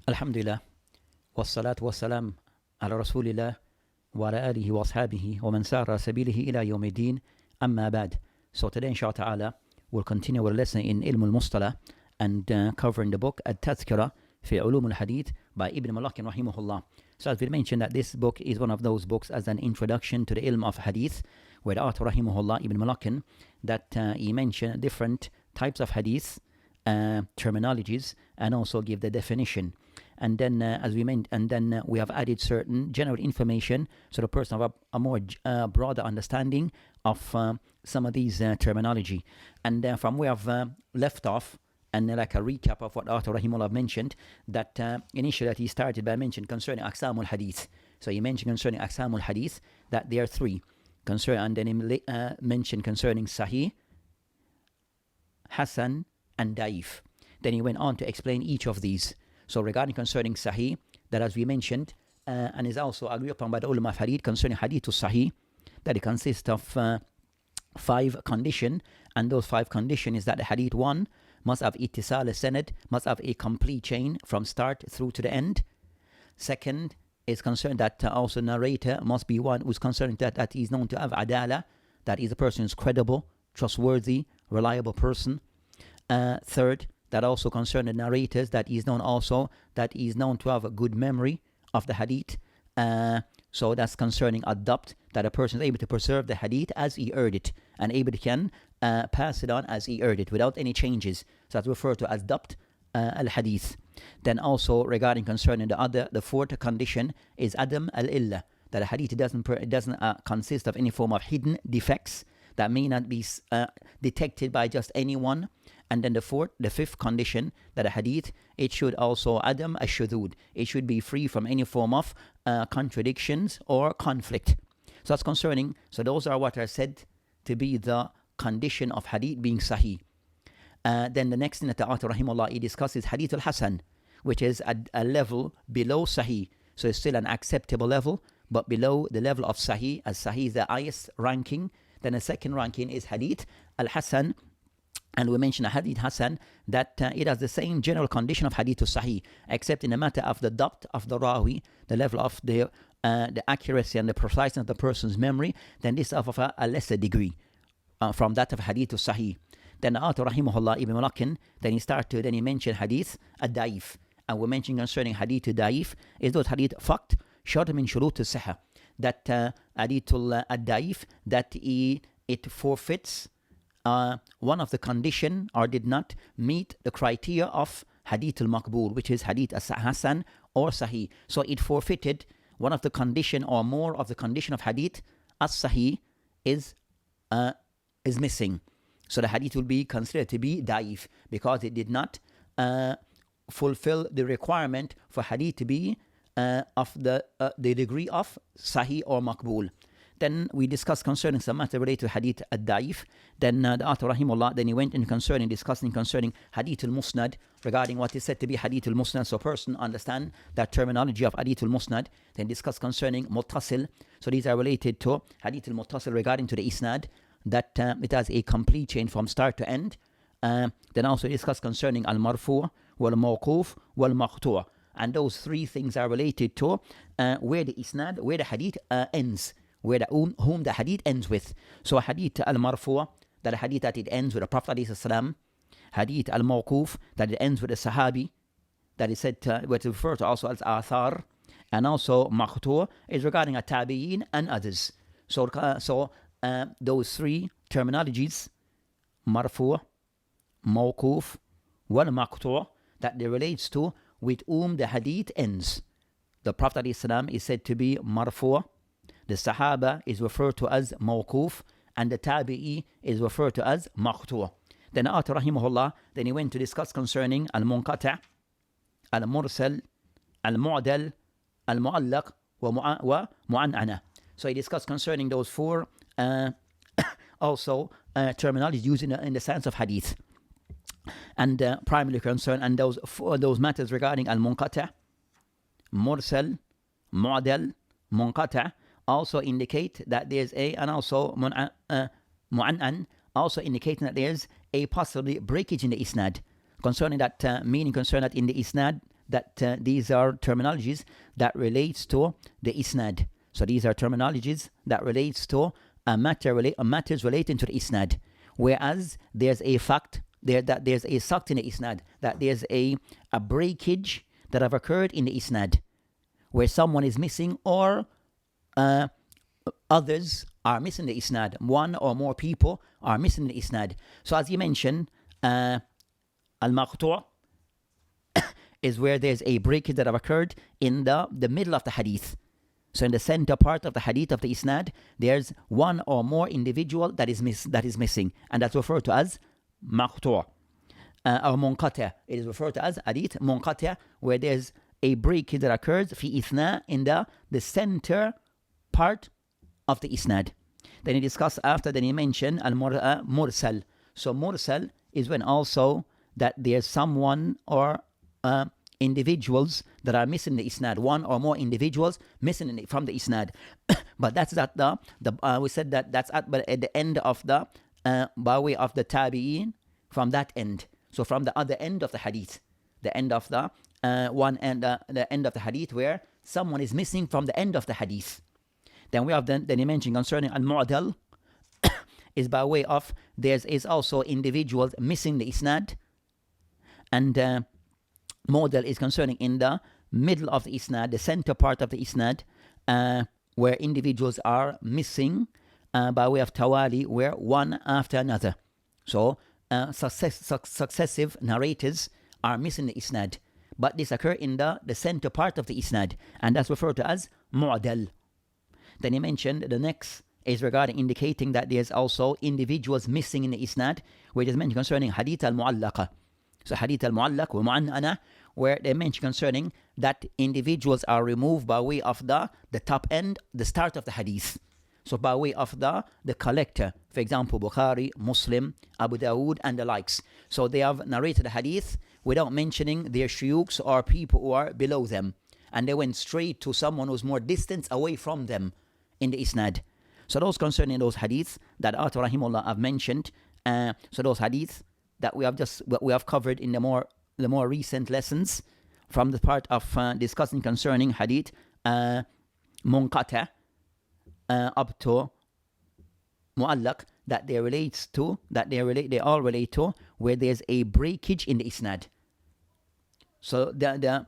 Alhamdulillah, wassalatu wassalam ala rasulillah wa ala alihi wa ashabihi wa man sara sabilihi ila yawmiddin, amma ba'd. So today inshallah ta'ala we'll continue our lesson in Ilm al-Mustalah and covering the book At-Tadhkira fi Ulum al-Hadith by Ibn Malakin rahimahullah. So as we mentioned that this book is one of those books as an introduction to the Ilm of Hadith, where the author rahimahullah Ibn Malakin that he mentioned different types of Hadith, terminologies, and also give the definition. And then we have added certain general information so the person have a more broader understanding of some of these terminology. And from where I've left off, and like a recap of what Author Rahimullah mentioned, that initially that he started by mentioning concerning Aqsamul Hadith. So he mentioned concerning Aqsamul Hadith that there are three. And then he mentioned concerning Sahih, Hasan, and Daif. Then he went on to explain each of these. So regarding concerning Sahih, that as we mentioned, and is also agreed upon by the ulama of Hadith concerning Hadith Sahih, that it consists of 5 conditions, and those 5 conditions is that the Hadith 1 must have ittisal sanad, must have a complete chain from start through to the end. Second is concerned that also narrator must be one who's concerned that he is known to have adala, that is a person who is credible, trustworthy, reliable person. Third, that also concern the narrators, that is known also that he is known to have a good memory of the hadith. So that's concerning adapt, that a person is able to preserve the hadith as he heard it and able to can pass it on as he heard it without any changes. So that's referred to as adapt al-hadith. Then also regarding concerning the fourth condition is adam al-illa, that a hadith doesn't consist of any form of hidden defects that may not be detected by just anyone. And then the fifth condition, that a hadith, it should also adam ash-shudud, it should be free from any form of contradictions or conflict. So that's concerning, so those are what are said to be the condition of hadith being sahih. Then the next thing that the author rahimahullah he discusses hadith al-hasan, which is a level below sahih. So it's still an acceptable level, but below the level of sahih, as sahih is the highest ranking. Then the second ranking is hadith al-hasan. And we mentioned hadith hasan, that it has the same general condition of hadith sahih, except in the matter of the dabt of the rawi, the level of the accuracy and the preciseness of the person's memory. Then this is of a lesser degree from that of hadith sahih. Then the author rahimahullah Ibn Malakin, then he mentioned hadith ad-daif. And we mentioned concerning hadith ad-daif is those hadith faqt shart min shurut al-sihah, that hadith ad-daif, that it forfeits one of the condition or did not meet the criteria of hadith al-maqbul, which is hadith hasan or sahih. So it forfeited one of the condition or more of the condition of hadith as-sahih is missing. So the hadith will be considered to be daif because it did not fulfill the requirement for hadith to be of the degree of sahih or maqbul. Then we discussed concerning some matter related to hadith ad-daif. Then the author rahimullah, then he went in discussing concerning hadith al-musnad, regarding what is said to be hadith al-musnad, so person understand that terminology of hadith al-musnad. Then discuss concerning muttasil, so these are related to hadith al-muttasil regarding to the isnad, that it has a complete chain from start to end. Then also discuss concerning al-marfu' wal-mawquf wal-maqtu', and those 3 things are related to where the isnad, where the hadith ends, where whom the hadith ends with. So hadith al-marfu', that a hadith that it ends with the Prophet ﷺ. Hadith al-mawquf, that it ends with the sahabi, that is said to, what is referred to also as athar. And also maqtu' is regarding a tabi'in and others. So those 3 terminologies, marfu', mawquf, wal maqtu', that they relates to with whom the hadith ends. The Prophet ﷺ is said to be marfu', the Sahaba is referred to as mawquf, and the Tabi'i is referred to as maqtu'. Then author rahimahullah, then he went to discuss concerning al-munqata', al-mursal, al-mu'dal, al-mu'allaq, wa mu'an'ana. So he discussed concerning those 4 also terminologies used in the sense of hadith. And primarily concerned, and those matters regarding al-munqata', mursal, mu'dal, munqata' also indicate that there's and also mu'an'an, also indicating that there's a possibly breakage in the isnad. Concerning that, meaning concerning that in the isnad, that these are terminologies that relates to the isnad. So these are terminologies that relates to matters relating to the isnad. Whereas there's a fact that there's a sakt in the isnad, that there's a breakage that have occurred in the isnad, where someone is missing or others are missing the isnad. One or more people are missing the isnad. So as you mentioned, al-maqtu' is where there's a breakage that have occurred in the middle of the hadith. So in the center part of the hadith of the isnad, there's one or more individual that is missing, and that's referred to as maqtu' or munqati'. It is referred to as hadith munqati', where there's a breakage that occurs fi ithna in the center part of the isnad. Then he discussed after, then he mentioned al-mursal. So mursal is when also that there's someone or individuals that are missing the isnad, one or more individuals missing from the isnad. But that's at we said that that's at the end of the by way of the tabi'in, from that end. So from the other end of the hadith, the end of the the end of the hadith where someone is missing from the end of the hadith. Then we have then he mentioned concerning al-mu'dal is by way of is also individuals missing the isnad, and mu'dal is concerning in the middle of the isnad, the center part of the isnad, where individuals are missing by way of tawali, where one after another. So successive narrators are missing the isnad, but this occur in the center part of the isnad, and that's referred to as mu'dal. Then he mentioned the next is regarding indicating that there's also individuals missing in the isnad, which is mentioned concerning hadith al-mu'allaqa. So hadith al-mu'allaq wa mu'annana, where they mention concerning that individuals are removed by way of the top end, the start of the hadith. So by way of the collector, for example, Bukhari, Muslim, Abu Dawood, and the likes. So they have narrated the hadith without mentioning their shuyukhs or people who are below them, and they went straight to someone who's more distant away from them in the isnad. So those concerning those hadiths that Author Rahimullah have mentioned, so those hadiths that we have covered in the more recent lessons, from the part of discussing concerning hadith munqati' up to mu'allaq, that they all relate to where there's a breakage in the isnad. So the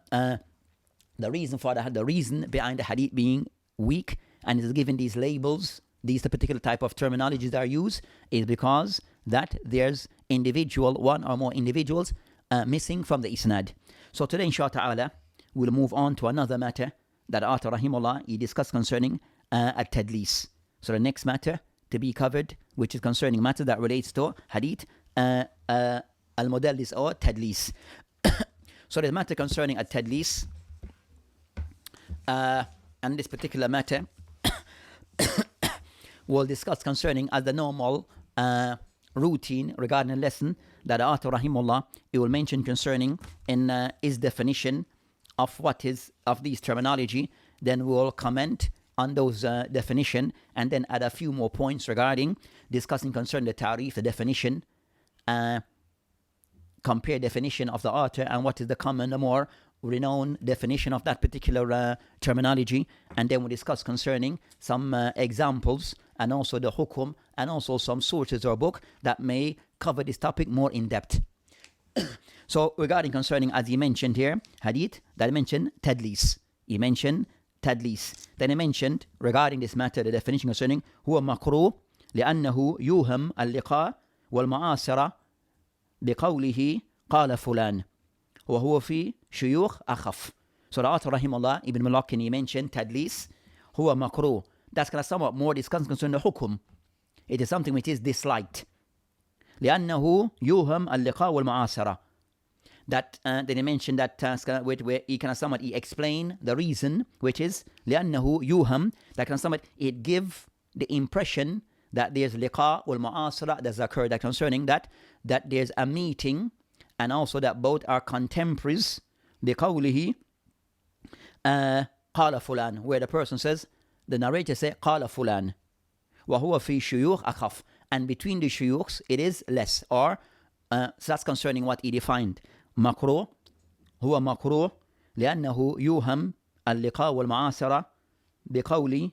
reason for that, the reason behind the hadith being weak and is given these labels, these particular type of terminologies that are used, is because that there's one or more individuals missing from the isnad. So today, inshallah ta'ala, we'll move on to another matter that Author Rahimullah he discussed concerning at-tadlis. So the next matter to be covered, which is concerning matter that relates to hadith al-mudallis or tadlis. So the matter concerning at-tadlis, and this particular matter we'll discuss concerning as the normal routine regarding a lesson that Author Rahimullah he will mention concerning in his definition of what is of these terminology. Then we'll comment on those definition, and then add a few more points regarding discussing concerning the ta'rif, the definition, compare definition of the author and what is the common, the more renowned definition of that particular terminology, and then we'll discuss concerning some examples, and also the hukum, and also some sources or book that may cover this topic more in depth. So regarding concerning, as he mentioned here, hadith, that he mentioned tadlis. He mentioned tadlis. Then he mentioned regarding this matter the definition concerning huwa makruh لأنه يوهم اللقاء والمعاصرة بقوله قال فلان وهو في شيوخ أخف. So the author Rahimullah Ibn Mulakin he mentioned tadlis huwa makruh. That's kind of somewhat more discussed concerning the hukum. It is something which is disliked. لأنه يوهم اللقاء والمعاصرة. That then he mentioned that where he kind of somewhat he explain the reason, which is لأنه يوهم, that kind of somewhat it give the impression that there's liqa wal mu'asara that's occurred, that concerning that there's a meeting, and also that both are contemporaries. بقوله قال فلان, where the person says, the narrator say قال فلان وهو في شيوخ أخف, and between the shuyukhs it is less, or so that's concerning what he defined. Makruh, huwa makruh لأنه يوهم اللقاء والمعاصرة بقول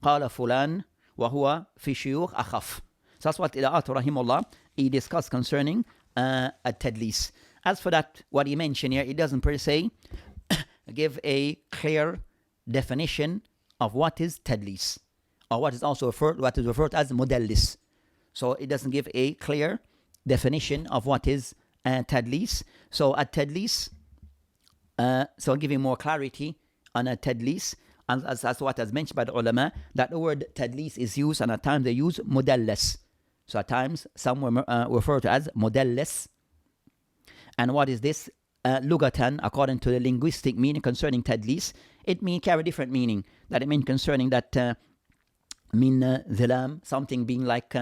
قال فلان وهو في شيوخ أخف. So that's what the author rahimahullah he discussed concerning at-tadlis. As for that, what he mentioned here, it doesn't per se give a clear definition of what is tadlis, or what is referred as mudallis. So it doesn't give a clear definition of what is tadlis. So at-tadlis, so giving more clarity on at-tadlis, and as what is mentioned by the ulama, that the word tadlis is used, and at times they use mudallis. So at times some refer to as mudallis. And what is this? Lugatan, according to the linguistic meaning concerning tadlis, it may carry different meaning. That it means concerning that min dhilam, something being like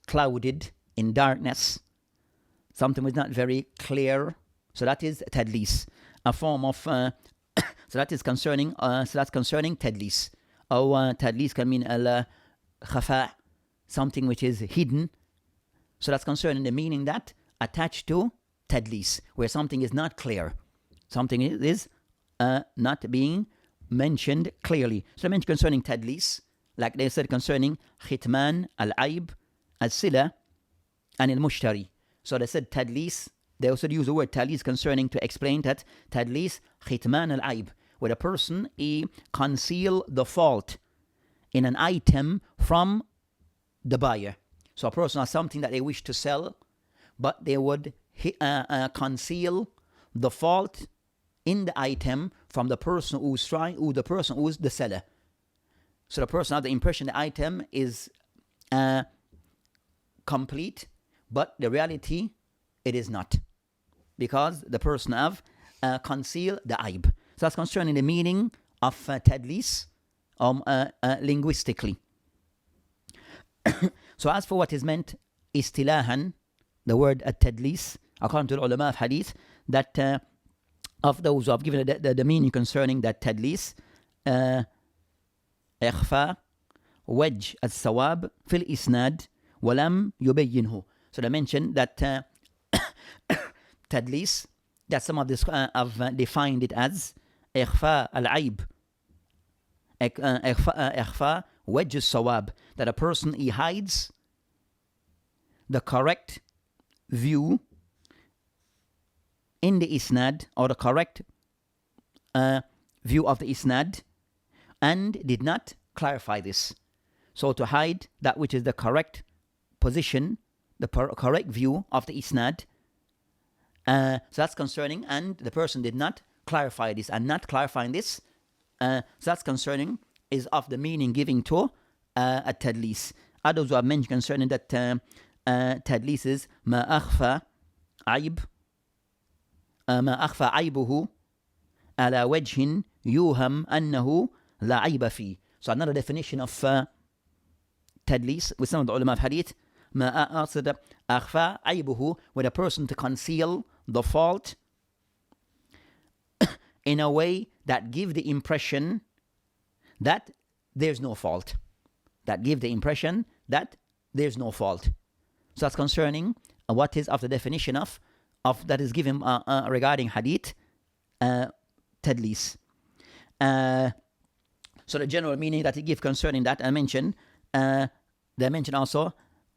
clouded in darkness, something was not very clear. So that is tadlis, a form of so that is concerning tadlis. Or tadlis can mean al khafa, something which is hidden. So that's concerning the meaning that attached to tadlis, where something is not clear, something is not being mentioned clearly. So I mentioned concerning tadlis, like they said concerning khitman, al-aib, al-sila, and al-mushtari. So they said tadlis, they also use the word tadlis concerning to explain that tadlis, khitman al-aib, where a person conceal the fault in an item from the buyer. So a person has something that they wish to sell, but they would conceal the fault in the item from the person who's the seller. So the person has the impression the item is complete, but the reality it is not, because the person have concealed the aib. So that's concerning the meaning of tadlis linguistically. So as for what is meant istilahan, the word at-tadlis, according to the ulama of hadith, that of those who have given the meaning concerning that tadlis, إخفاء وجه الثواب في الإسناد ولم يبينه. So they mentioned that tadlis, that some of this have defined it as إخفاء العيب, إخفاء وجه الثواب, that a person he hides the correct view in the isnad, or the correct view of the isnad, and did not clarify this. So to hide that which is the correct position, the correct view of the isnad, so that's concerning, and the person did not clarify this, and not clarifying this, so that's concerning, is of the meaning giving to at-tadlis. Others who have mentioned concerning that tadlis is ما أخفى عيب ما أخفى عيبه على وجه يوهم أنه لا عيب فيه. So another definition of tadlis with some of the ulama of hadith, ما أخفى عيبه, with a person to conceal the fault in a way that give the impression that there's no fault. That give the impression that there's no fault. So that's concerning what is of the definition of that is given regarding hadith tadlis. So the general meaning that he gives concerning that, I mentioned, they mention also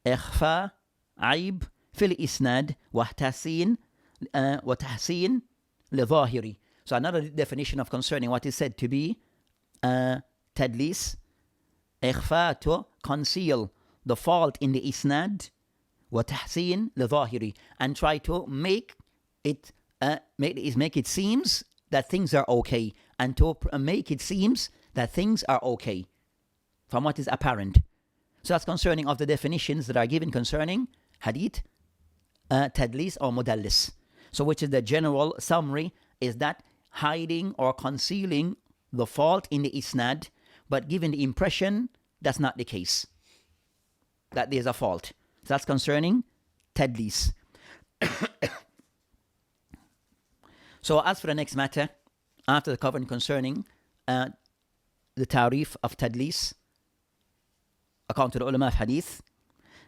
إخفاء عيب في الإسناد وتحسين لظاهري. So another definition of concerning what is said to be tadlis, إخفاء, to conceal the fault in the isnad, وتحسين لظاهري, and try to make it seems that things are okay, and to make it seems that things are okay from what is apparent. So that's concerning of the definitions that are given concerning hadith tadlis or mudallis. So which is the general summary, is that hiding or concealing the fault in the isnad, but giving the impression that's not the case, that there's a fault. So that's concerning tadlis. So as for the next matter, after the covering concerning the tarif of tadlis, according to the ulama of hadith,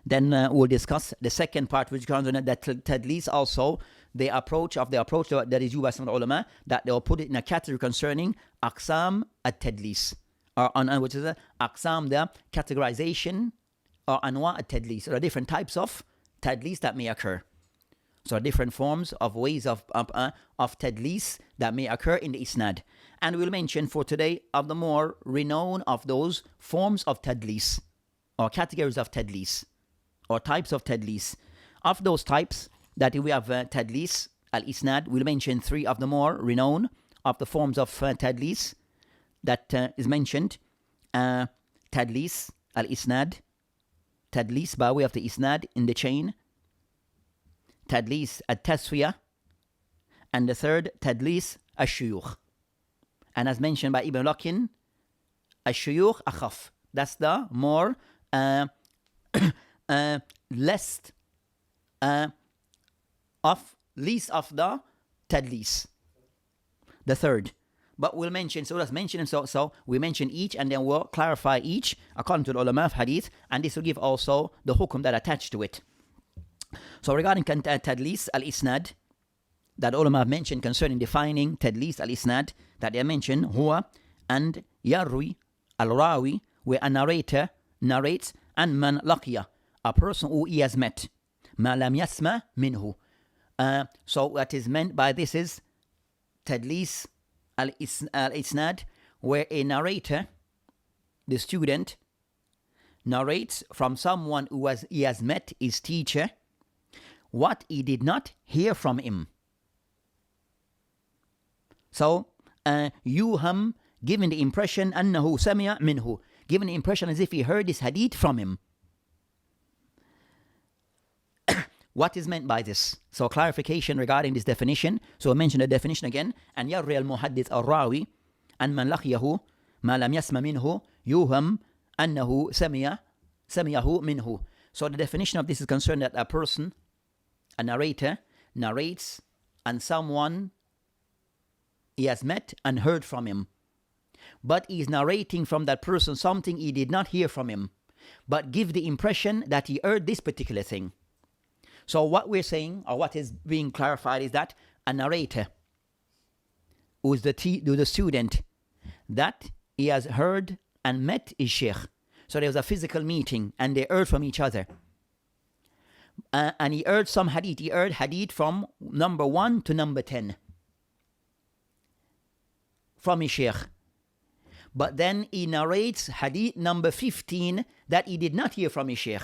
then we'll discuss the second part, which comes in that tadlis also the approach that is used by some ulama, that they will put it in a category concerning aqsam at-tadlis, or which is aqsam, the categorization, or anwa at-tadlis, or different types of tadlis that may occur. So different forms of ways of tadlis that may occur in the isnad. And we'll mention for today of the more renowned of those forms of tadlis, or categories of tadlis, or types of tadlis. Of those types that we have tadlis al-isnad, we'll mention three of the more renowned of the forms of tadlis that is mentioned. Tadlis al-isnad, tadlis by way of the isnad in the chain, tadlis at-taswiyah, and the third, tadlis al-shuyukh. And as mentioned by Ibn Lakin, al-shuyukh akhaf. That's the more least of the tadlis. The third. But we'll mention, so let's mention, so we mention each and then we'll clarify each according to the ulama of hadith, and this will give also the hukum that attached to it. So regarding tadlis al-isnad, that ulama have mentioned concerning defining tadlis al-isnad, that they mention huwa and yarwi al-rawi, where a narrator narrates, and man laqiya, a person who he has met, ma lam yasma minhu. So what is meant by this is tadlis al-isnad, where a narrator, the student, narrates from someone who he has met, his teacher, what he did not hear from him. So, yuham, giving the impression, annahu sami'a minhu, giving the impression as if he heard this hadith from him. What is meant by this? So clarification regarding this definition. So I mentioned the definition again. And yarri al-muhaddith al-rawi an man laqiyahu ma lam yasma minhu yuham annahu samiyahu minhu. So the definition of this is concerned that a person, a narrator, narrates and someone he has met and heard from him. But he is narrating from that person something he did not hear from him, but give the impression that he heard this particular thing. So what we're saying, or what is being clarified, is that a narrator who is the student, that he has heard and met his sheikh. So there was a physical meeting and they heard from each other. And he heard some hadith. He heard hadith from number 1 to number 10 from his sheikh. But then he narrates hadith number 15 that he did not hear from his sheikh,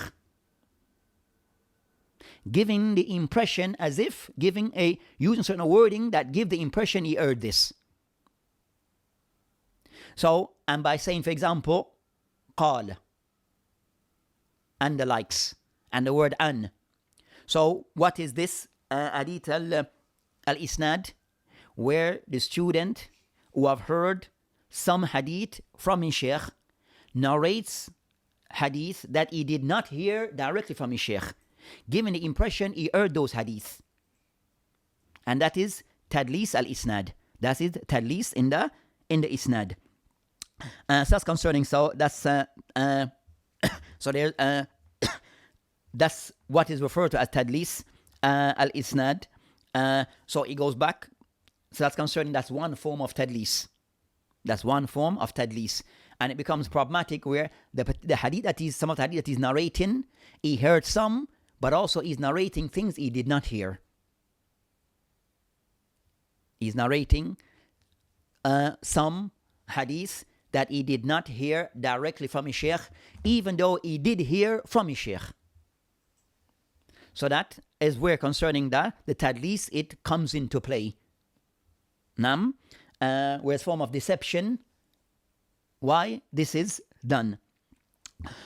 giving the impression as if using certain wording that give the impression he heard this. So, and by saying, for example, qal and the likes, and the word an. So what is this hadith al-isnad, where the student who have heard some hadith from his sheikh narrates hadith that he did not hear directly from his sheikh, giving the impression he heard those hadith. And that is tadlis al-isnad. That is tadlis in the isnad. So that's concerning, so that's so there that's what is referred to as tadlis al-isnad. So it goes back. So that's concerning, that's one form of tadlis. That's one form of tadlis. And it becomes problematic where the hadith that is, some of the hadith that he's narrating, he heard some, but also he's narrating things he did not hear. He's narrating some hadith that he did not hear directly from his sheikh, even though he did hear from his sheikh. So that is where concerning that, the tadlis, it comes into play. Nam, whereas form of deception, why this is done.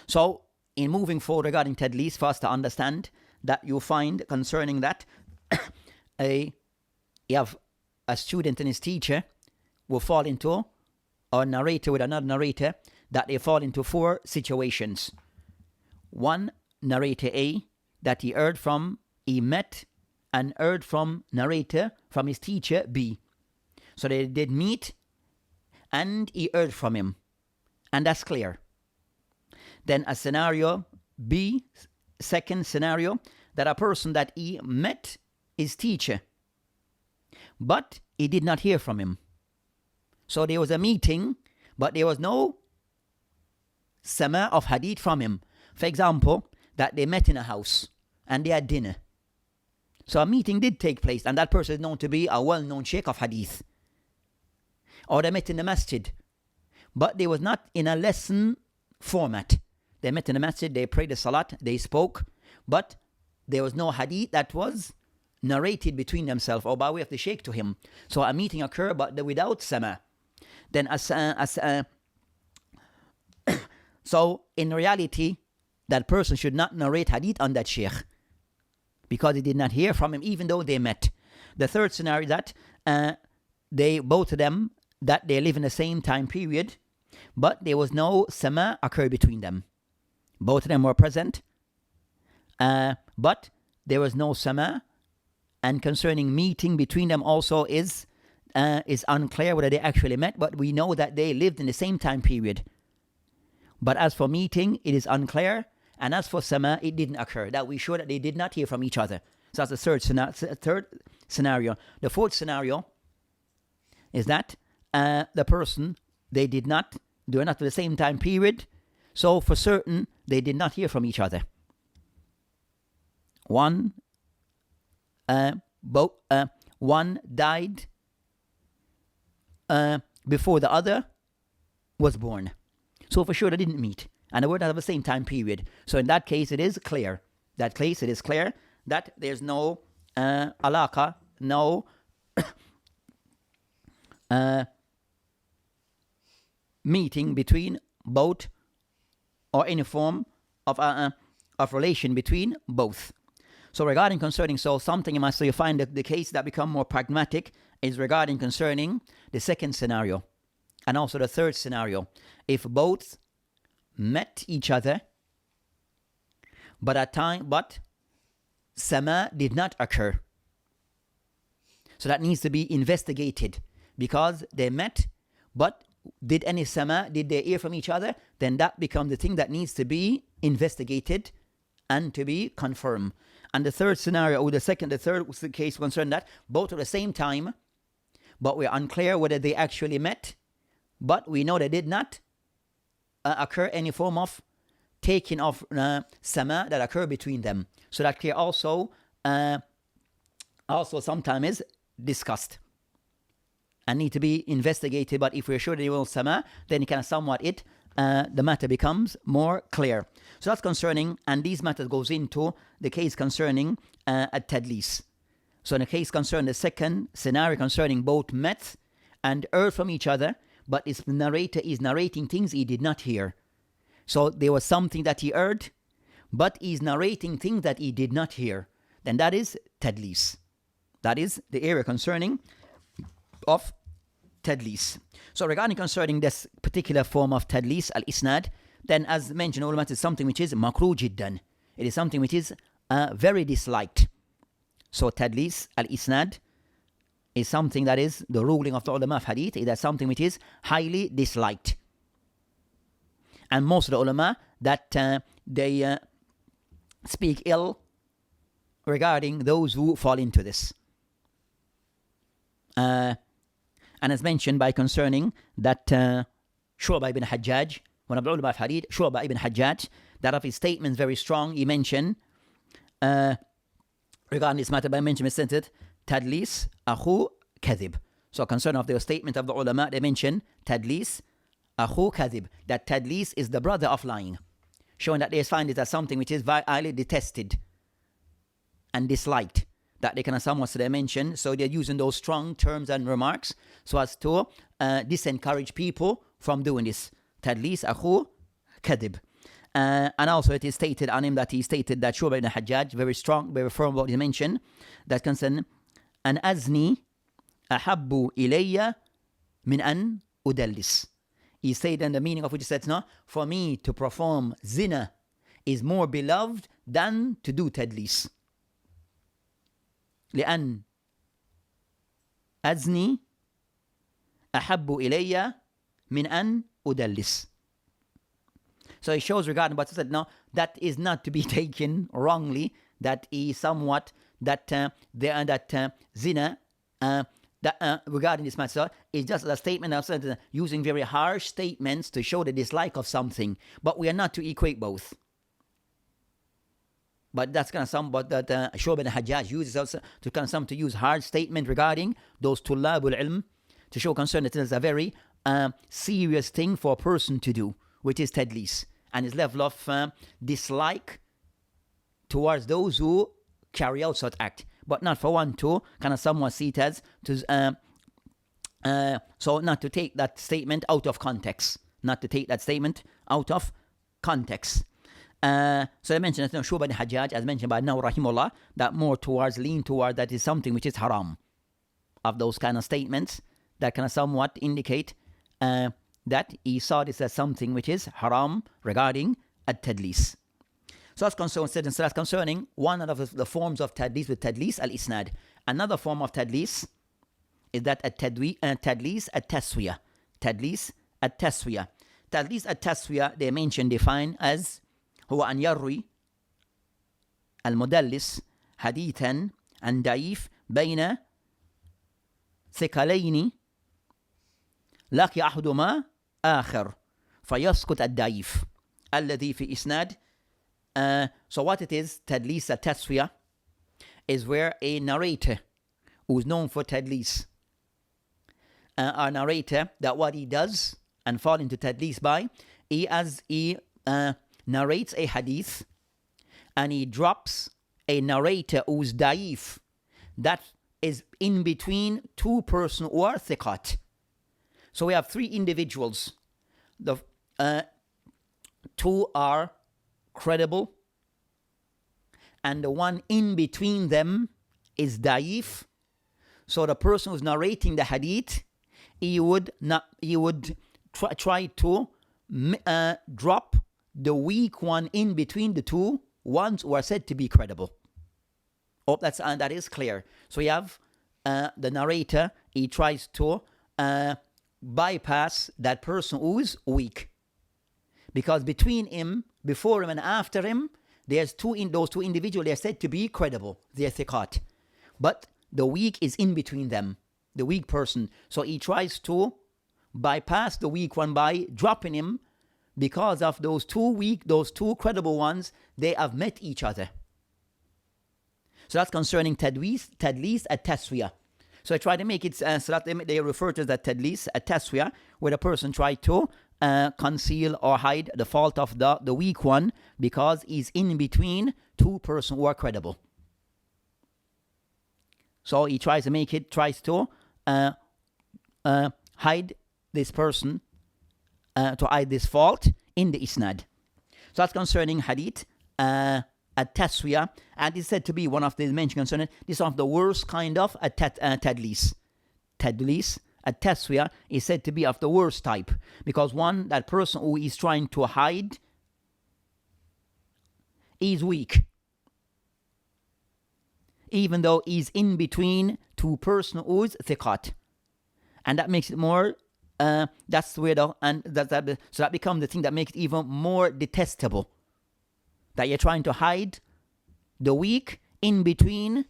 So, in moving forward regarding tadlis, first to understand that you find concerning that you have a student and his teacher will fall into, or narrator with another narrator, that they fall into 4 situations. One, narrator A, that he met and heard from narrator, from his teacher B. So they did meet and he heard from him. And that's clear. Then a scenario B, second scenario, that a person that he met his teacher but he did not hear from him. So there was a meeting, but there was no sama of hadith from him. For example, that they met in a house and they had dinner. So a meeting did take place, and that person is known to be a well-known sheikh of hadith. Or they met in the masjid, but they was not in a lesson format. They met in the masjid, they prayed the salat, they spoke, but there was no hadith that was narrated between themselves or by way of the sheikh to him. So a meeting occurred, but without sama. Then so in reality, that person should not narrate hadith on that sheikh, because he did not hear from him, even though they met. The third scenario that they, both of them, that they live in the same time period, but there was no sama occurred between them. Both of them were present, but there was no sama, and concerning meeting between them also is unclear whether they actually met, but we know that they lived in the same time period. But as for meeting, it is unclear, and as for sama, it didn't occur. That we sure that they did not hear from each other. So that's the third scenario. The fourth scenario is that the person, they were not for the same time period, so for certain they did not hear from each other. One died before the other was born. So for sure they didn't meet, and they were not at the same time period. So in that case, it is clear. That there's no alaka, no meeting between both, or any form of relation between both. So regarding concerning, something you find that the case that become more pragmatic is regarding concerning the second scenario, and also the third scenario. If both met each other, but sama did not occur. So that needs to be investigated, because they met, but did they hear from each other? Then that becomes the thing that needs to be investigated and to be confirmed. And the third scenario, or the third case concerned that both at the same time, but we're unclear whether they actually met, but we know they did not occur any form of taking of sama that occur between them. So that clear also sometimes is discussed and need to be investigated. But if we're sure they will sama, then it can somewhat the matter becomes more clear. So that's concerning, and these matters goes into the case concerning at-Tadlis. So in the case concerning the second scenario concerning both met and heard from each other, but his narrator is narrating things he did not hear. So there was something that he heard, but he's narrating things that he did not hear. Then that is Tadlis. That is the area concerning of Tadlis. So regarding concerning this particular form of Tadlis, al-Isnad, then as mentioned, ulama, is something which is makruh jiddan. It is something which is very disliked. So Tadlis, al-Isnad, is something that is the ruling of the ulama of hadith. It is something which is highly disliked. And most of the ulama that they speak ill regarding those who fall into this. And as mentioned by concerning that Shu'bah ibn Hajjaj, one of the ulama of hadith, Shu'bah ibn Hajjaj, that of his statements very strong, he mentioned regarding this matter by mentioning sentence, Tadlis akhu kadhib. So concern of the statement of the ulama, they mention Tadlis akhu kadhib, that Tadlis is the brother of lying, showing that they find it as something which is highly detested and disliked, that they can somewhat mention. So they're using those strong terms and remarks so as to disencourage people from doing this. Tadlis akhu kadhib. And also it is stated on him that he stated that Shu'bah ibn Hajjaj, very strong, very firm about his mention, that concern an azni ahabbu ilayya min an udallis. He said, and the meaning of which he said, no, for me to perform zina is more beloved than to do tadlis. لأن أزني أحب إلي من أن أدلس. So it shows regarding what he said, no, that is not to be taken wrongly, that is somewhat that zina that regarding this matter is just a statement of using very harsh statements to show the dislike of something, but we are not to equate both. But that's kind of some, but that Shu'b bin Hajjaj uses also to kind of some to use hard statement regarding those tullabul ilm to show concern that it is a very serious thing for a person to do, which is tadlis, and his level of dislike towards those who carry out such act, but not for one to kind of somewhat see it as to so not to take that statement out of context, not to take that statement out of context. So I mentioned that Shu'b bin Hajjaj, as mentioned by now rahimullah, that more towards lean toward that is something which is haram, of those kind of statements that kind of somewhat indicate that he saw this as something which is haram regarding at-tadlis. So that's concerning one of the forms of tadlis with tadlis al-isnad. Another form of tadlis is that tadlis at-taswiyah. Tadlis at-taswiyah. Tadlis at-taswiyah, they mention, define as هو أن يروي المدلس حديثا عن ضعيف بين ثقلين لقي أحدهما آخر فيسقط الضعيف الذي في إسناد. So what it is, tadlis at-taswiyah, is where a narrator who is known for tadlis, a narrator that what he does and fall into tadlis by, he narrates a hadith and he drops a narrator who's da'if, that is in between two persons who are thiqat. So we have three individuals. The two are credible, and the one in between them is da'if. So the person who's narrating the hadith, he would try to drop the weak one in between the two ones who are said to be credible. Hope that is clear. So you have the narrator, he tries to bypass that person who is weak, because between him, before him and after him, there's those two individuals, they're said to be credible, they're thiqat, but the weak is in between them, the weak person. So he tries to bypass the weak one by dropping him, because of those two credible ones, they have met each other. So that's concerning tadlis at-taswiyah. So I try to make it so that they refer to that tadlis at-taswiyah, where the person tried to conceal or hide the fault of the weak one, because he's in between two persons who are credible. So he tries to hide this person, to hide this fault in the isnad. So that's concerning hadith at-taswiyah, and it's said to be one of the mentioned concerning this one of the worst kind of tadlis. Tadlis at-taswiyah is said to be of the worst type, because that person who is trying to hide is weak, even though he's in between two persons who is thiqat, and that makes it more. That's where so that becomes the thing that makes it even more detestable, that you're trying to hide the weak in between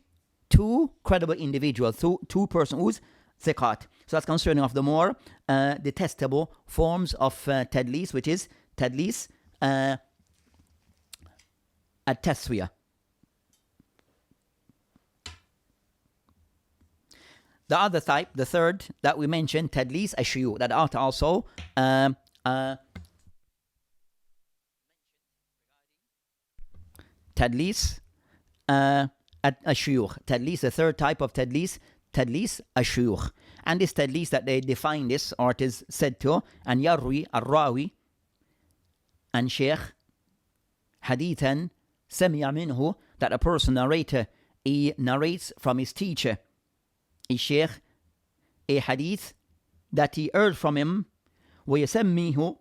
two credible individuals, two persons who's thiqat. So that's concerning of the more detestable forms of tadlis, which is tadlis at-taswiyah. The other type, the third that we mentioned, tadlis ash-shuyukh, that ought also tadlis ash-shuyukh. Tadlis, the third type of tadlis ash-shuyukh. And this tadlis that they define this, or it is said to, and yarwi ar-rawi and shaykh hadithan sami'a minhu, that a person narrator, he narrates from his teacher, a shaykh, a hadith that he heard from him, ويسميه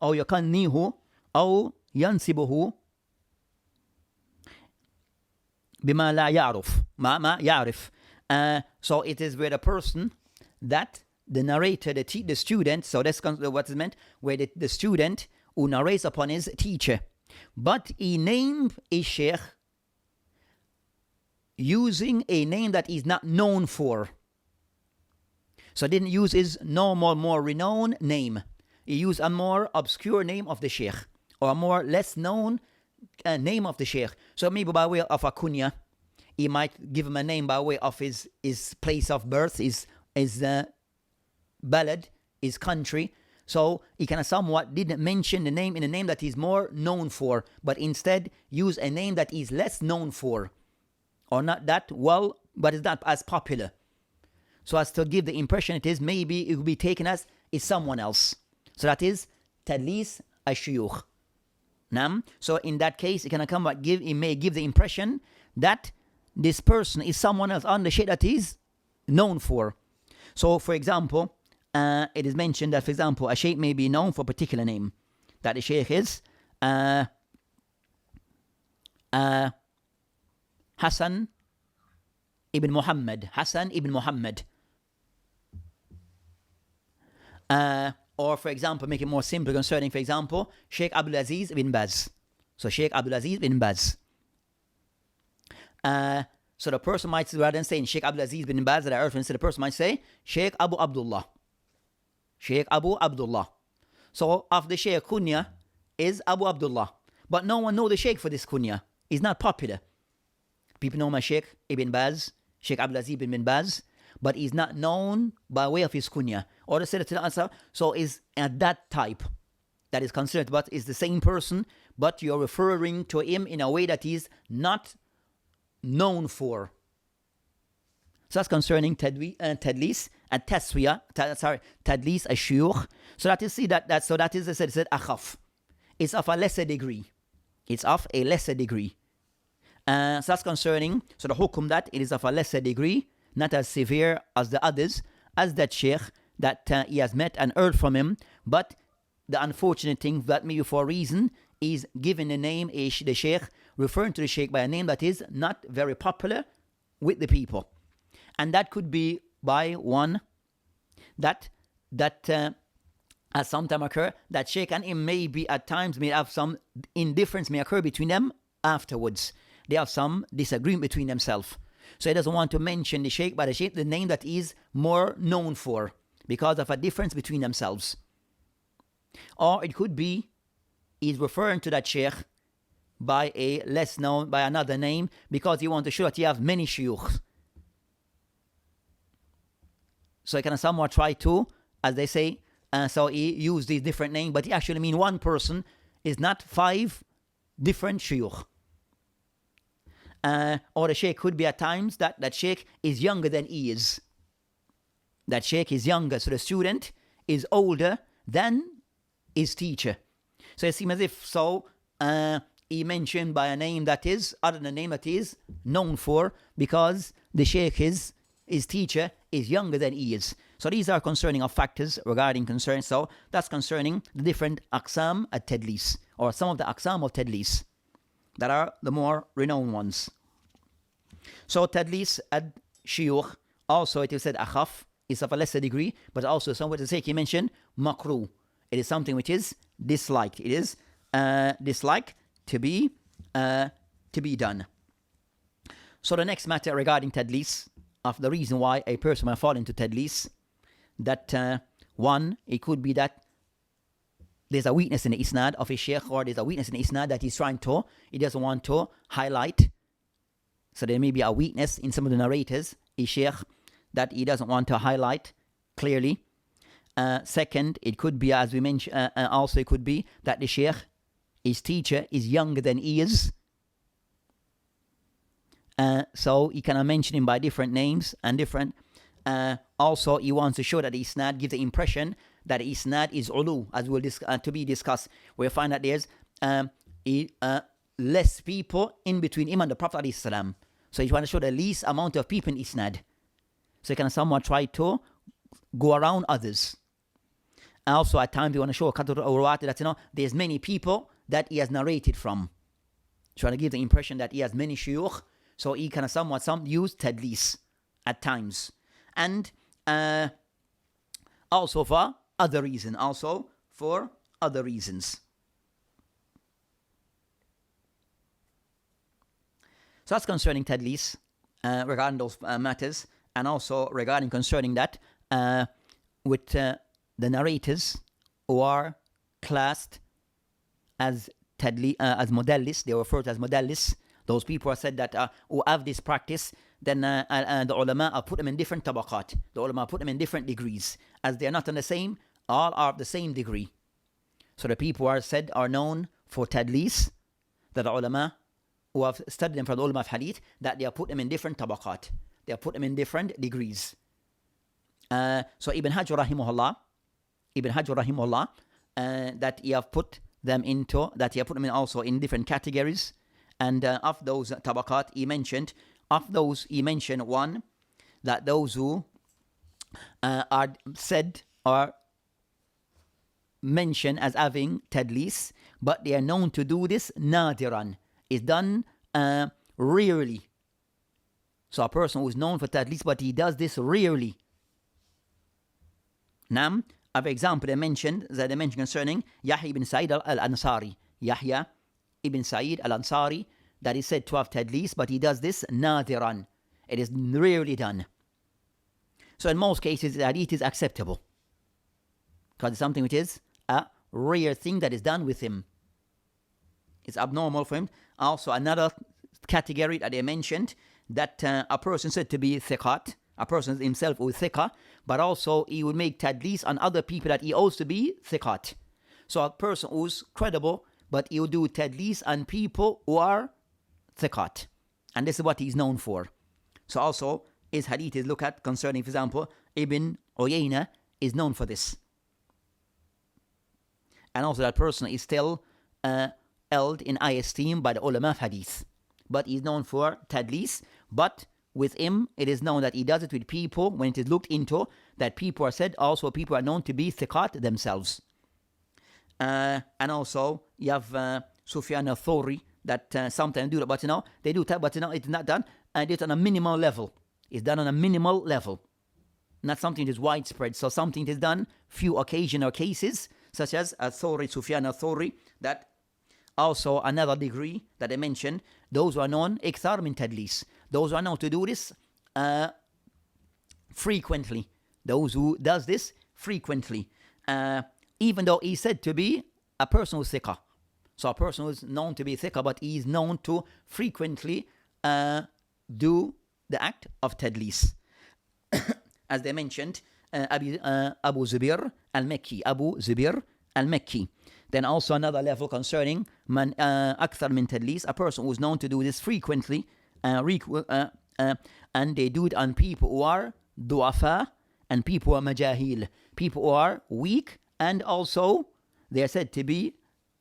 أو يقنيه أو ينسبه بما لا يعرف ما يعرف. So it is where the person that the narrator, the student, so that's what is meant, where the student who narrates upon his teacher, but he named a shaykh using a name that is not known for. So didn't use his normal, more renowned name. He used a more obscure name of the sheikh, or a more less known name of the sheikh. So maybe by way of a kunya, he might give him a name by way of his place of birth, his balad, his country. So he kind of somewhat didn't mention the name in a name that he's more known for, but instead use a name that he's less known for, or not that well, but is not as popular. So as to give the impression it is, maybe it will be taken as is someone else. So that is tadlis ash-shuyukh. So in that case, it may give the impression that this person is someone else on the shaykh that is known for. So for example, it is mentioned that, for example, a shaykh may be known for a particular name. That the shaykh is Hassan ibn Muhammad. Hassan ibn Muhammad. Or for example, make it more simple concerning, for example, Sheikh Abdul Aziz ibn Baz. So Sheikh Abdul Aziz ibn Baz. So the person might, rather than saying Sheikh Abdul Aziz ibn Baz, that I heard, the person might say Sheikh Abu Abdullah. Sheikh Abu Abdullah. So of the Sheikh kunya is Abu Abdullah. But no one knows the Sheikh for this kunya. It's not popular. People know my Sheikh Ibn Baz, Sheikh Abdul Aziz ibn Baz, but he's not known by way of his kunya. Or the Sirat al-Ansar, so is at that type that is considered, but is the same person, but you're referring to him in a way that he's not known for. So that's concerning tadlis and taswiya, tadlis ash-shuyukh. So that is, see that is, it said akhaf. It's of a lesser degree. It's of a lesser degree. So that's concerning, so the hukum that it is of a lesser degree, not as severe as the others, as that sheikh that he has met and heard from him. But the unfortunate thing, that maybe for a reason, is giving the name, the sheikh, referring to the sheikh by a name that is not very popular with the people. And that could be by one, that has sometimes occur, that sheikh and him may be at times, may have some indifference may occur between them afterwards. They have some disagreement between themselves. So he doesn't want to mention the sheikh by the name that he is more known for, because of a difference between themselves. Or it could be he's referring to that sheikh by a less known, by another name, because he wants to show that he has many shuyukh. So he can somewhat try to, as they say, so he used these different names, but he actually mean one person is not 5 different shuyukh. Or the sheikh could be at times that sheikh is younger than he is. That sheikh is younger, so the student is older than his teacher. So it seems as if he mentioned by a name that is other than the name that he is known for, because the sheikh his teacher is younger than he is. So these are concerning of factors regarding concern. So that's concerning the different aqsam at tadlis, or some of the aqsam of tadlis that are the more renowned ones. So tadlis ad shuyukh, also it is said akhaf, is of a lesser degree, but also somewhere to say he mentioned makruh. It is something which is disliked. It is disliked to be done. So the next matter regarding tadlis, of the reason why a person might fall into tadlis, that one, it could be that there's a weakness in the isnad of a sheikh, or there's a weakness in the isnad that he doesn't want to highlight. So there may be a weakness in some of the narrators, a sheikh, that he doesn't want to highlight clearly. Second, it could be, as we mentioned, also it could be that the sheikh, his teacher, is younger than he is. So he cannot mention him by different names and different. Also, he wants to show that the isnad gives the impression that the isnad is ulu, as will to be discussed. We'll find that there's less people in between him and the Prophet ﷺ. So he wants to show the least amount of people in isnad. So he can somewhat try to go around others. Also, at times, we want to show that there's many people that he has narrated from, trying to give the impression that he has many shuyukh. So he can somewhat use tadlis at times, and also for other reasons. So that's concerning tadlis. regarding those matters, and also regarding concerning that with the narrators who are classed as modallis, they are referred to as modallis. Those people are said that who have this practice, then the ulama are put them in different tabaqat. The ulama put them in different degrees, as they are not on the same, all are of the same degree. So the people are known for tadlis, that the ulama who have studied them from the ulama of hadith, that they are put them in different tabaqat. They are put them in different degrees. So Ibn Hajar rahimahullah, that he have put them into, that he have put them in also in different categories. And of those tabaqat he mentioned, one, that those who are said or mentioned as having tadlis, but they are known to do this nadiran, is done rarely. So a person who is known for tadlis, but he does this rarely. Now, of example, they mentioned concerning Yahya ibn Sa'id al-Ansari. Yahya ibn Sa'id al-Ansari, that is said to have tadlis, but he does this nadiran. It is rarely done. So in most cases, the hadith is acceptable, because it's something which is a rare thing that is done with him. It's abnormal for him. Also, another category that they mentioned, that a person said to be thiqat, a person himself who is thiqah, but also he would make tadlis on other people that he owes to be thiqat. So a person who's credible, but he will do tadlis on people who are thiqat. And this is what he's known for. So also, his hadith is looked at concerning, for example, Ibn Uyayna is known for this. And also that person is still held in high esteem by the ulama of hadith. But he's known for tadlis, but with him, it is known that he does it with people, when it is looked into, that people are said, also people are known to be thiqat themselves. And also, you have Sufyan al-Thawri, that sometimes do that, but they do that, but it's not done, and it's on a minimal level. It's done on a minimal level. Not something that is widespread. So something that is done, few occasional cases, such as Sufyan al-Thawri, that also another degree that I mentioned, those who are known, ikthar min tadlis. Those who are known to do this frequently. Those who does this frequently. Even though he's said to be a person who's thiqah. So a person who is known to be thiqah, but he is known to frequently do the act of tadlis. As they mentioned, Abu Zubair al-Makki. Abu Zubair al-Makki. Then also another level concerning man akthar min tadlis, a person who is known to do this frequently, and they do it on people who are du'afa and people who are majahil, people who are weak, and also they are said to be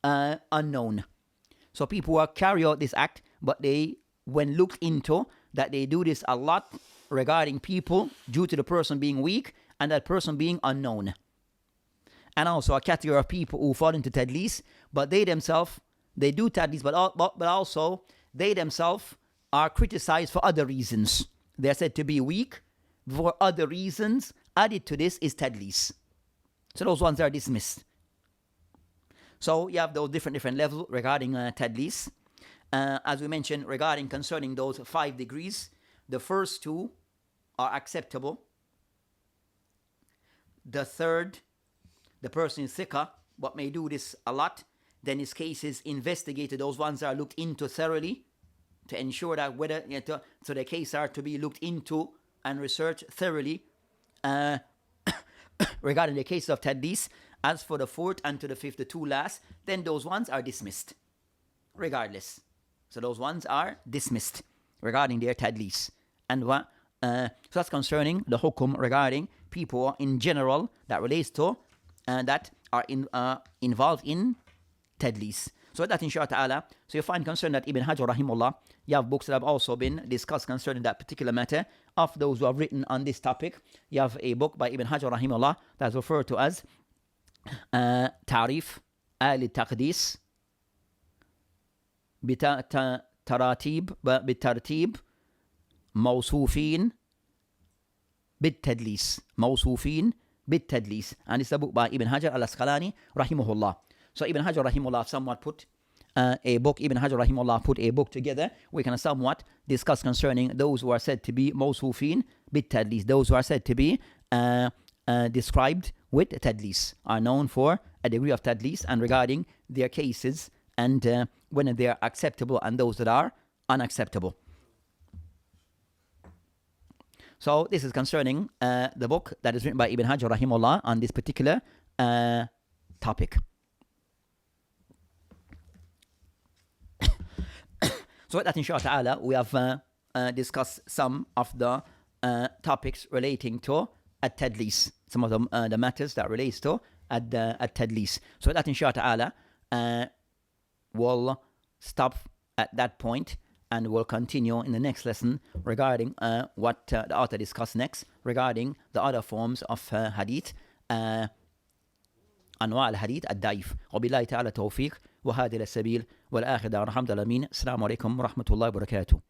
unknown. So people who carry out this act, but they, when looked into, that they do this a lot regarding people due to the person being weak and that person being unknown. And also a category of people who fall into tadlis, but they themselves, they do tadlis, but also they themselves are criticized for other reasons. They are said to be weak for other reasons. Added to this is tadlis. So those ones are dismissed. So you have those different levels regarding tadlis. As we mentioned, regarding concerning those 5 degrees, the first 2 are acceptable. The third, the person is thiqah, but may do this a lot, then his case is investigated. Those ones are looked into thoroughly to ensure that whether, so the case are to be looked into and researched thoroughly regarding the case of tadlis. As for the 4th and to the 5th, the 2 last, then those ones are dismissed regardless. So those ones are dismissed regarding their tadlis. And so that's concerning the hukum regarding people in general that relates to that are involved in tadlis. So that inshallah ta'ala, so you find concern that Ibn Hajar rahimullah, you have books that have also been discussed concerning that particular matter. Of those who have written on this topic, you have a book by Ibn Hajar rahimullah that's referred to as تعريف آل التقديس بالترتيب موصوفين بالتدليس and it's a book by Ibn Hajar al-Asqalani rahimahullah. So Ibn Hajar rahimahullah somewhat put a book. Ibn Hajar rahimahullah put a book together. We can somewhat discuss concerning those who are said to be mawsufin bit tadlis. Those who are said to be described with tadlis are known for a degree of tadlis, and regarding their cases and when they are acceptable and those that are unacceptable. So this is concerning the book that is written by Ibn Hajar rahimahullah on this particular topic. So with that, inshallah ta'ala, we have discussed some of the topics relating to at-tadlis, some of the matters that relates to at-tadlis. So with that, inshallah ta'ala, we'll stop at that point and we'll continue in the next lesson regarding what the author discussed next regarding the other forms of hadith, أنواع الحديث الضعيف. وبالله تعالى توفيق وهذا السبيل والآخر دعوانا الحمد لله. السلام عليكم ورحمة الله وبركاته.